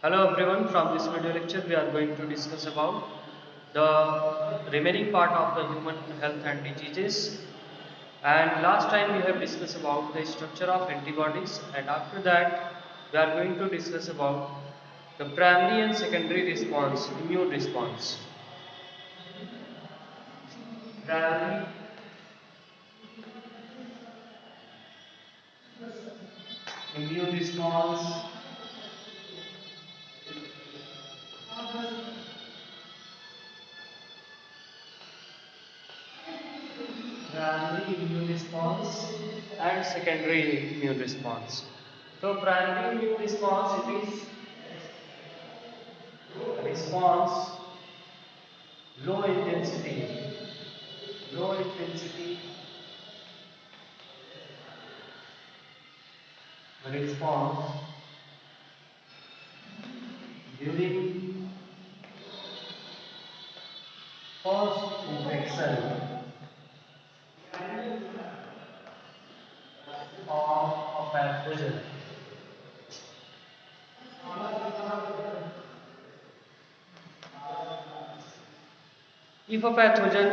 Hello everyone, from this video lecture we are going to discuss about the remaining part of the human health and diseases. And last time we have discussed about the structure of antibodies, and after that we are going to discuss about the primary and secondary response, immune response. Primary immune response, primary immune response and secondary immune response. So primary immune response, it is response low intensity, low intensity response during first infection of a pathogen. If a pathogen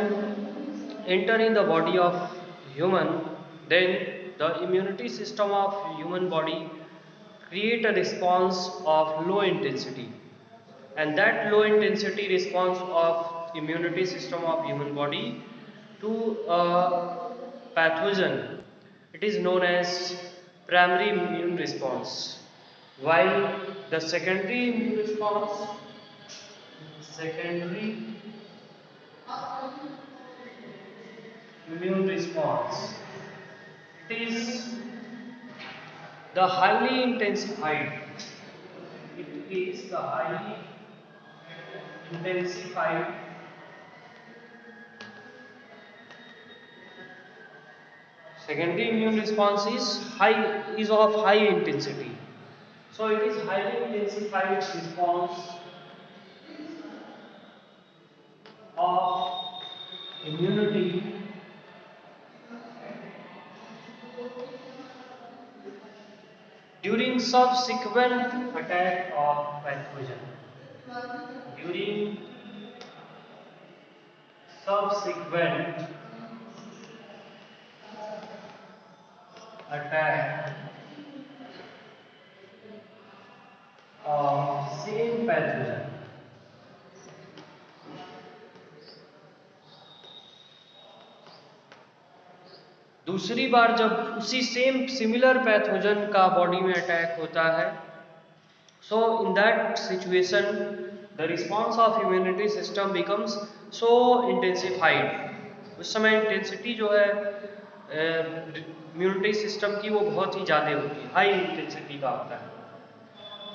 enter in the body of human, then the immunity system of human body create a response of low intensity, and that low intensity response of immunity system of human body to a pathogen, it is known as primary immune response, while the secondary immune response, secondary immune response, it is the highly intensified, it is the highly intensified secondary immune response is of high intensity. So it is highly intensified response of immunity during subsequent attack of pathogen. During subsequent attack of same pathogen. दूसरी बार जब उसी same similar pathogen का body में attack होता है, so in that situation the response of immunity system becomes so intensified. उस समय intensity जो है इम्यूनिटी सिस्टम की वो बहुत ही ज़्यादा होती है, हाई इंटेंसिटी का होता है।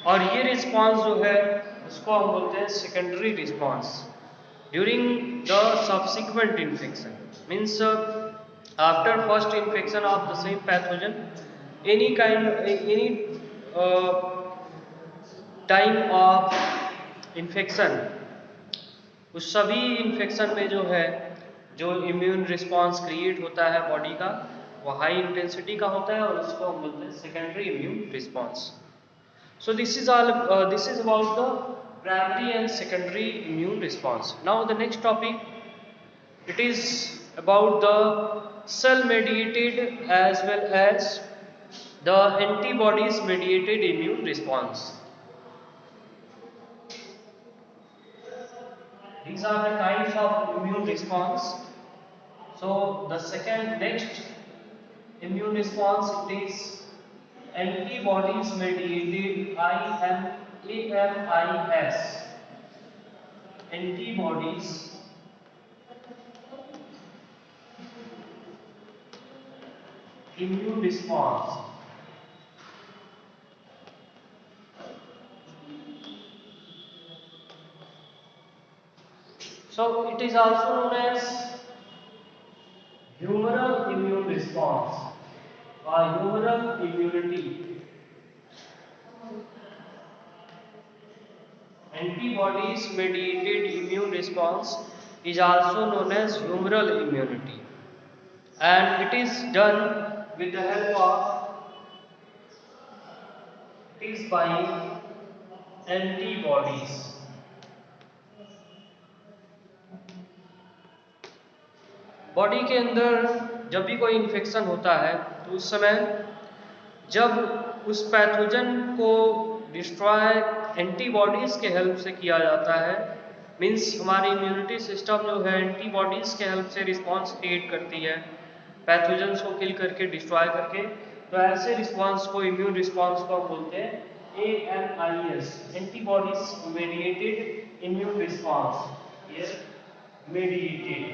और ये रिस्पॉन्स जो है उसको हम बोलते हैं secondary response during the subsequent infection, means after first infection of the same pathogen, any time of infection, उस सभी इन्फेक्शन में जो है जो इम्यून रिस्पॉन्स क्रिएट होता है बॉडी का, वो हाई इंटेंसिटी का होता है और उसको हम बोलते हैं secondary immune response. So this is about the primary and secondary immune response. Now the next topic, it is about the cell mediated as well as the antibodies mediated immune response. These are the types of immune response. So the second next immune response, it is antibodies mediated AMIS. Antibodies immune response. So it is also known as humoral immune response or humoral immunity. Antibodies mediated immune response is also known as humoral immunity, and it is done with the help of, it is by antibodies. Body के अंदर जब भी कोई infection होता है तो उस समय जब उस पैथोजन को डिस्ट्रॉय एंटीबॉडीज के हेल्प से किया जाता है, मींस हमारी इम्यूनिटी सिस्टम जो है एंटीबॉडीज के हेल्प से रिस्पांस क्रिएट करती है पैथोजन्स को किल करके, डिस्ट्रॉय करके। तो ऐसे रिस्पांस को इम्यून रिस्पांस को बोलते हैं AMIS, antibodies mediated immune response. ये mediated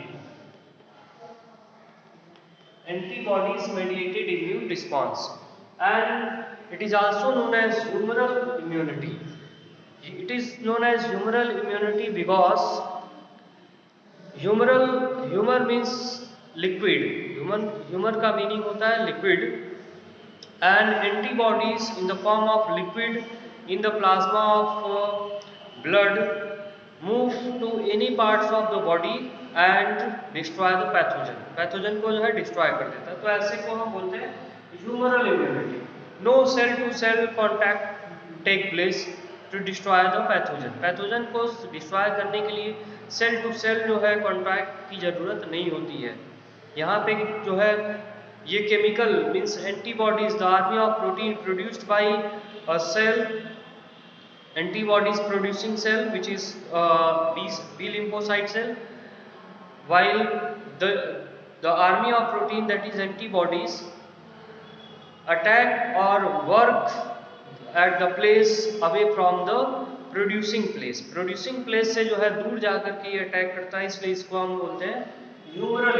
antibodies mediated immune response, and it is also known as humoral immunity. It is known as humoral immunity because humor means liquid, humor का meaning होता है liquid, and antibodies in the form of liquid in the plasma of blood move to any parts of the body and destroy the pathogen, pathogen को जो है destroy कर देता है। तो ऐसे को हम बोलते हैं humoral immunity. No cell to cell contact take place to destroy the pathogen, pathogen को डिस्ट्रॉय करने के लिए सेल टू सेल जो है कॉन्टैक्ट की जरूरत नहीं होती है। यहाँ पे जो है ये chemical means antibodies, the army of protein produced by a cell, antibodies producing cell which is B lymphocyte cell, while the army of protein that is antibodies attack or work at the place away from the producing place, producing place से जो है दूर जाकर के ये attack करता है, इसलिए इसको हम बोलते हैं humoral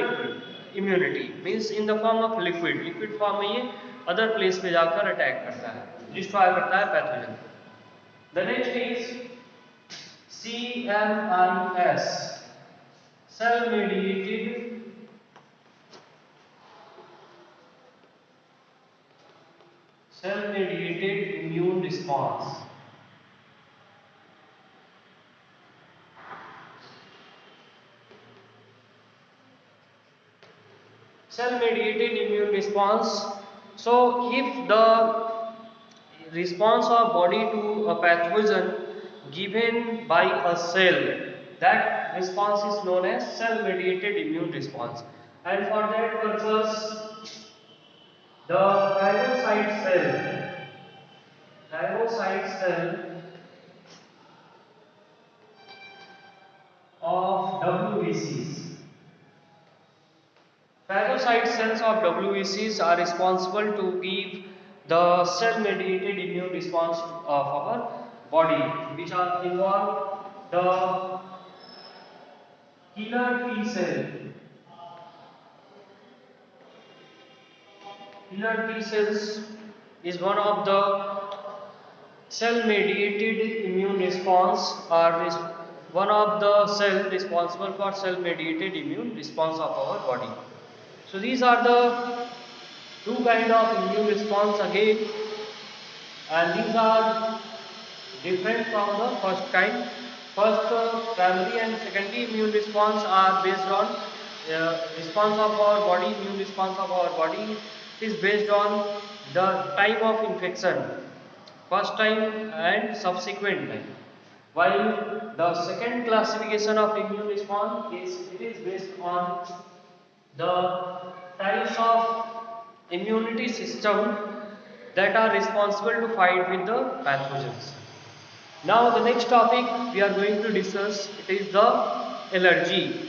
immunity. Means in the form of liquid, liquid form में ये अदर प्लेस पे जाकर अटैक करता है, डिस्ट्रॉय करता है pathogen. The next is CMIS, cell-mediated immune response. Cell-mediated immune response. So, if the response of body to a pathogen given by a cell, that response is known as cell mediated immune response, and for that purpose the phagocyte cell of WBCs, phagocyte cells of WBCs are responsible to give the cell-mediated immune response of our body, which are involve the killer T cell. Killer T cells is one of the cell-mediated immune response, or one of the cell responsible for cell-mediated immune response of our body. So these are the two kind of immune response again, and these are different from the first kind. First primary and secondary immune response are based on response of our body, immune response of our body is based on the time of infection, first time and subsequent time, while the second classification of immune response is based on the types of immunity system that are responsible to fight with the pathogens. Now the next topic we are going to discuss, it is the allergy.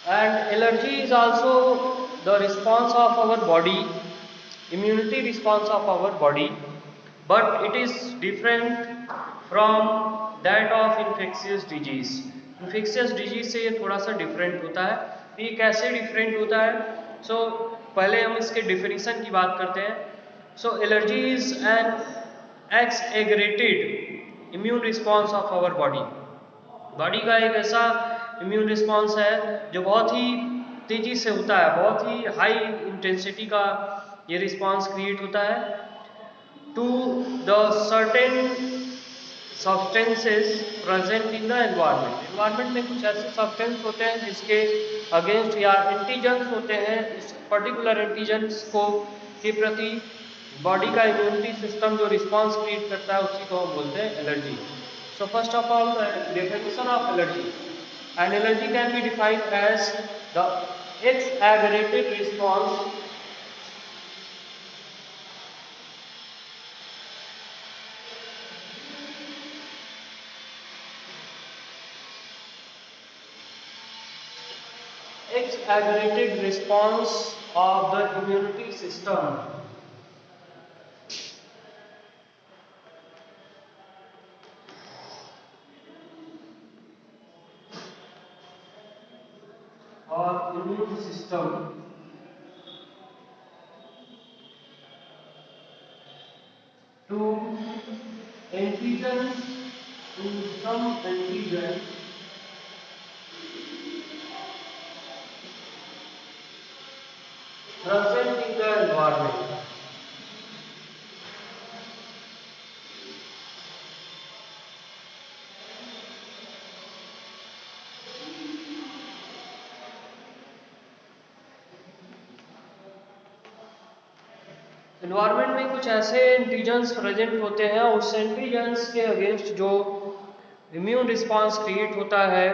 And allergy is also the response of our body, immunity response of our body, but it is different from that of infectious disease. infectious disease से ये थोड़ा सा different होता है। ये कैसे different होता है? So पहले हम इसके definition की बात करते हैं। So allergy is an exaggerated immune response of our body. Body का एक ऐसा इम्यून रिस्पॉन्स है जो बहुत ही तेजी से होता है, बहुत ही हाई इंटेंसिटी का ये रिस्पॉन्स क्रिएट होता है to the certain substances present in the environment. Environment में कुछ ऐसे सब्सटेंस होते हैं जिसके अगेंस्ट या एंटीजन्स होते हैं, इस पर्टिकुलर एंटीजन्स को के प्रति बॉडी का इम्यूनिटी सिस्टम जो रिस्पॉन्स क्रिएट करता है उसी को हम बोलते हैं allergy. So first of all definition of allergy. An allergy can be defined as the exaggerated response exaggerated response of the immunity system or immune system to antigens, to some antigen present in the environment. Environment में कुछ ऐसे antigens present होते हैं, उस antigens के against जो immune response create होता है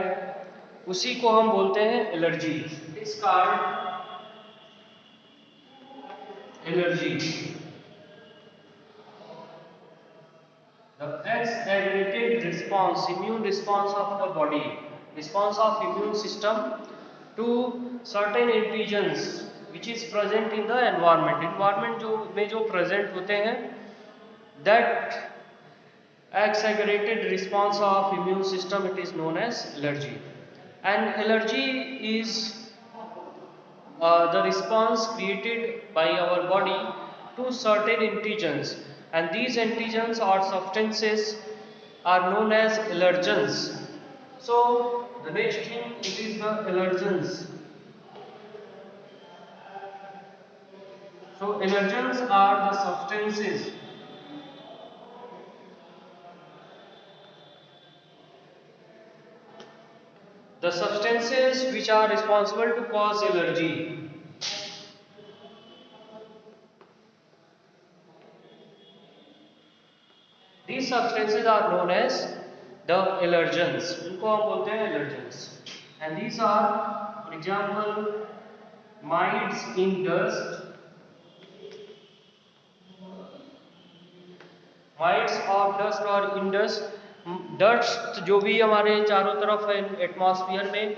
उसी को हम बोलते हैं allergy. It's called allergy. The exaggerated response, immune response of the body, response of immune system to certain antigens which is present in the environment. Environment जो में जो present होते हैं, that exaggerated response of immune system, it is known as allergy. And allergy is the response created by our body to certain antigens, and these antigens or substances are known as allergens. So the next thing, it is the allergens. So allergens are the substances which are responsible to cause allergy. These substances are known as the allergens. उनको हम बोलते हैं allergens. And these are, for example, mites in dust, mites of dust or in dust. Dust जो भी हमारे चारों तरफ है एटमॉस्फेयर में,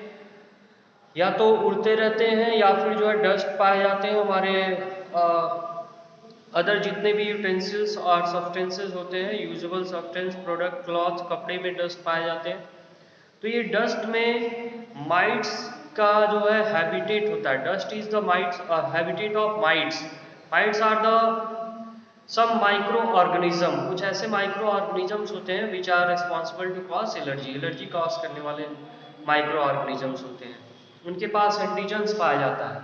या तो उड़ते रहते हैं या फिर जो है डस्ट पाए जाते हैं हमारे अदर जितने भी यूटेंसिल्स और सब्सटेंसेस होते हैं, यूजेबल सब्सटेंस, प्रोडक्ट, क्लॉथ, कपड़े में डस्ट पाए जाते हैं। तो ये डस्ट में माइट्स का जो है हैबिटेट होता है। Dust is the mites habitat of mites. Mites are the some micro organism, कुछ ऐसे माइक्रो ऑर्गेनिजम्स होते हैं which are responsible to cause allergy. Allergy cause करने वाले माइक्रो ऑर्गेनिजम्स होते हैं, उनके पास एंटीजन्स पाया जाता है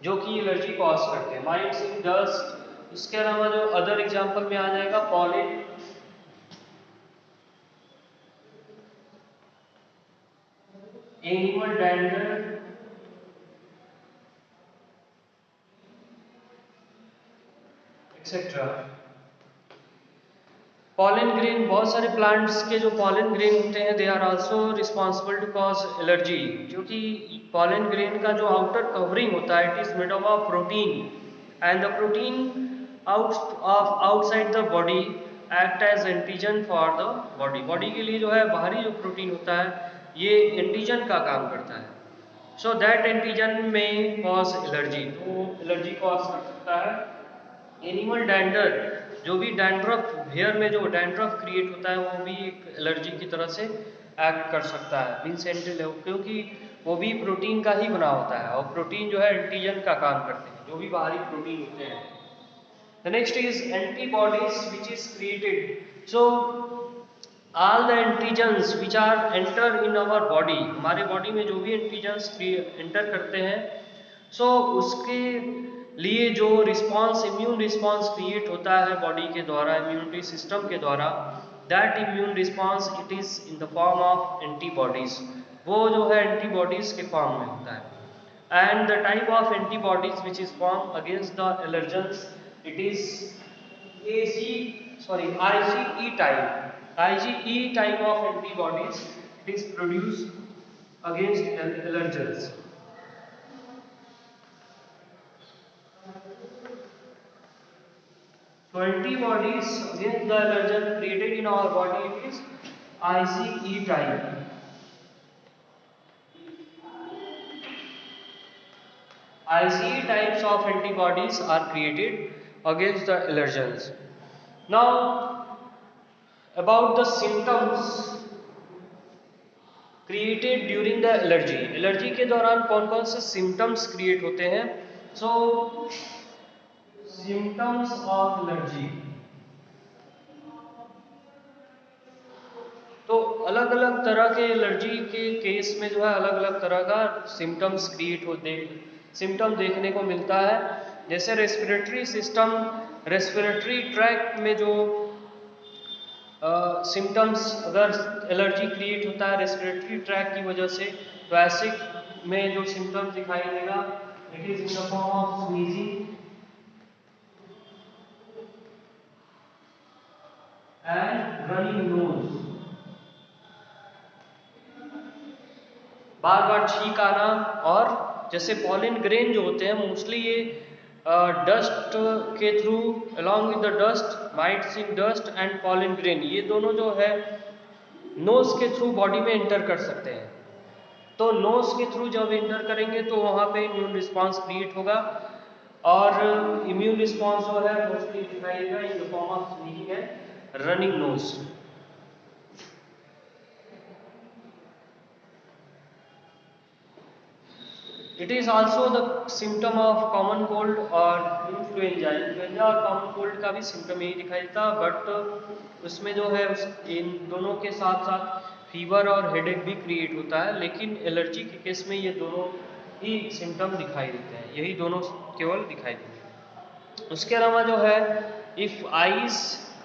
जो कि एलर्जी कॉज करते हैं। माइट्स इन डस्ट, इसके अलावा जो अदर एग्जांपल में आ जाएगा pollen, animal dander, etcetera. Pollen grain, बहुत सारे प्लांट्स के जो पॉलन ग्रेन होते हैं they are also responsible to cause allergy, क्योंकि पॉलन ग्रेन का जो आउटर कवरिंग होता है it is made of protein, and the protein outside the body act as antigen for the body. Body के लिए जो है बाहरी जो प्रोटीन होता है ये एंटीजन का काम करता है। सो दैट एंटीजन में कॉज एलर्जी, तो एलर्जी कॉज कर सकता है। एनिमल डैंडर, जो भी डैंड्रफ, हेयर में जो डैंड्रफ क्रिएट होता है वो भी एक एलर्जी की तरह से एक्ट कर सकता है, मीन्स क्योंकि वो भी प्रोटीन का ही बना होता है और प्रोटीन जो है एंटीजन का काम करते हैं, जो भी बाहरी प्रोटीन होते हैं। The next is antibodies which is created. So all the antigens which are enter in our body, हमारे बॉडी में जो भी एंटीजन्स एंटर करते हैं, सो उसके लिए जो रिस्पांस, इम्यून रिस्पांस क्रिएट होता है बॉडी के द्वारा, इम्यूनिटी सिस्टम के द्वारा, that immune response it is in the form of antibodies, वो जो है एंटीबॉडीज के फॉर्म में होता है। And the type of antibodies which is form against the allergens it is IgE type. IgE type of antibodies it is produced against allergens. So antibodies against the allergen created in our body it is IgE type. IgE types of antibodies are created against the allergens. Now about the symptoms created during the allergy, allergy के दौरान कौन कौन से symptoms create होते हैं। सो symptoms of allergy, तो अलग अलग तरह के एलर्जी के केस में जो है अलग अलग तरह का सिम्टम्स क्रिएट होते हैं, सिम्टम देखने को मिलता है। जैसे रेस्पिरेटरी सिस्टम, रेस्पिरेटरी ट्रैक्ट में जो सिम्टम्स अगर एलर्जी क्रिएट होता है रेस्पिरेटरी ट्रैक की वजह से, तो ऐसे में जो सिम्टम्स दिखाई देगा it is in the form of sneezing and running nose, बार बार छींक आना। और जैसे पॉलन ग्रेन जो होते हैं मोस्टली ये डस्ट के through along with the dust, mites in dust and pollen grain, ये दोनों जो है नोज के थ्रू बॉडी में एंटर कर सकते हैं। तो नोज के थ्रू जब एंटर करेंगे तो वहाँ पे इम्यून रिस्पांस क्रिएट होगा और इम्यून रिस्पांस जो है मोस्टली दिखाई देगा इन the form of sneezing and running knows. It is also the symptom of common cold और influenza। इन्फ्लुएंजा और कॉमन कोल्ड का भी सिम्टम यही दिखाई देता, बट उसमें जो है इन दोनों के साथ साथ फीवर और हेडेक भी क्रिएट होता है, लेकिन एलर्जी के केस में ये दोनों ही सिम्टम दिखाई देते हैं, यही दोनों केवल दिखाई देते हैं। उसके अलावा जो है if eyes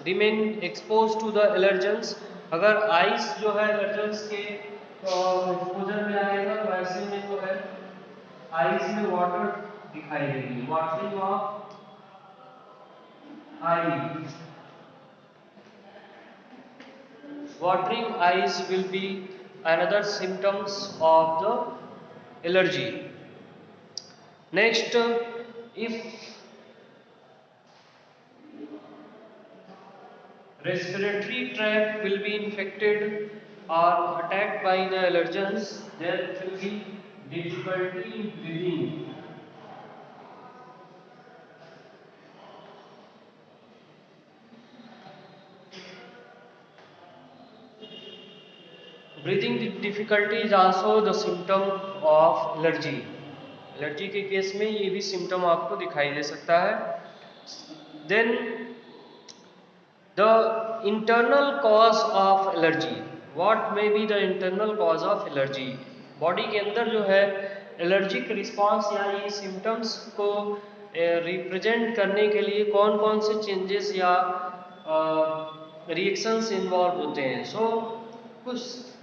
remain expose to the allergens, अगर आइस जो है एलर्जेंस के एक्सपोजर में आएगा तो ऐसे में जो है आइज में वाटर दिखाई देगी, watering of I, watering eyes will be another symptoms of the allergy. Next, if respiratory tract will be infected or attacked by the allergens, there will be difficulty in breathing. Breathing difficulty is also the symptom of allergy. एलर्जी के case में ये भी symptom आपको दिखाई दे सकता है। Then the internal cause of allergy, what may be the internal cause of allergy, body के अंदर जो है एलर्जिक रिस्पांस या ये सिम्टम्स को रिप्रेजेंट करने के लिए कौन कौन से चेंजेस या रिएक्शंस इन्वॉल्व होते हैं। सो कुछ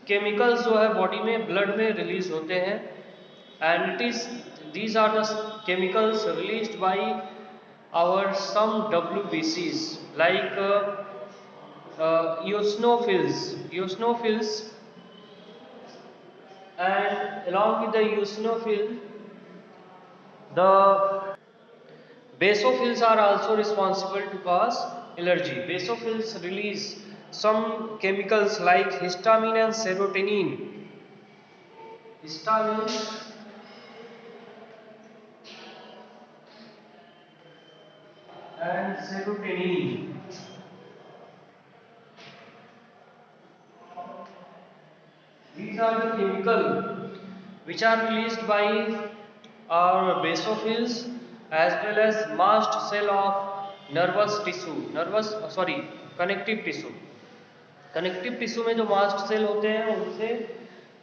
केमिकल्स जो है बॉडी में ब्लड में रिलीज होते हैं and it is these are the chemicals released by our some WBCs like eosinophils, and along with the eosinophil the basophils are also responsible to cause allergy. Basophils release some chemicals like histamine and serotonin. Histamine and serotonin. These are the chemicals which are released by our basophils as well as mast cell of nervous tissue, connective tissue। Connective tissue में जो mast cell होते हैं उनसे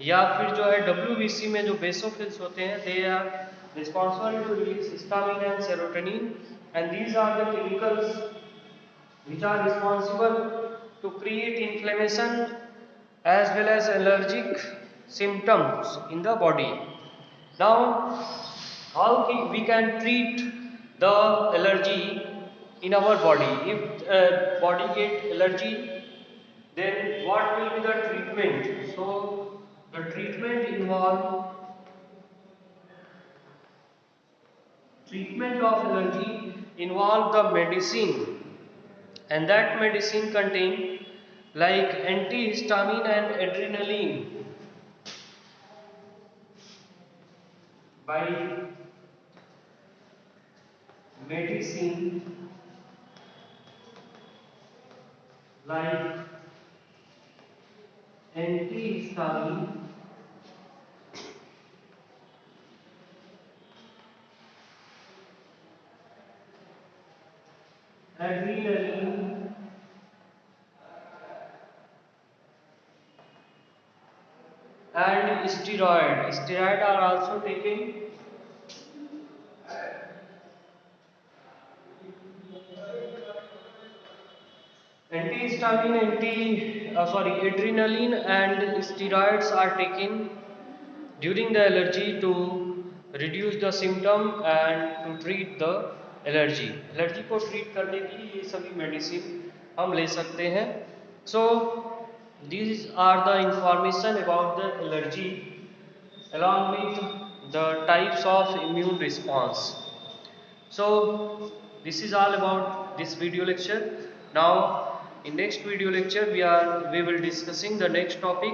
या फिर जो है WBC में जो बेसोफिल्स होते हैं they are responsible to release histamine and serotonin and these are the chemicals which are responsible to create inflammation as well as allergic symptoms in the body. Now, how we can treat the allergy in our body? If body get allergy, then what will be the treatment? So, the treatment of allergy involve the medicine, and that medicine contain like antihistamine and adrenaline. By medicine like antihistamine, adrenaline, and steroid. Steroid are also taken. Adrenaline and steroids are taken during the allergy to reduce the symptom and to treat the allergy. Allergy को treat करने के लिए ये सभी medicine हम ले सकते हैं. So these are the information about the allergy along with the types of immune response. So this is all about this video lecture. Now in next video lecture we will discussing the next topic,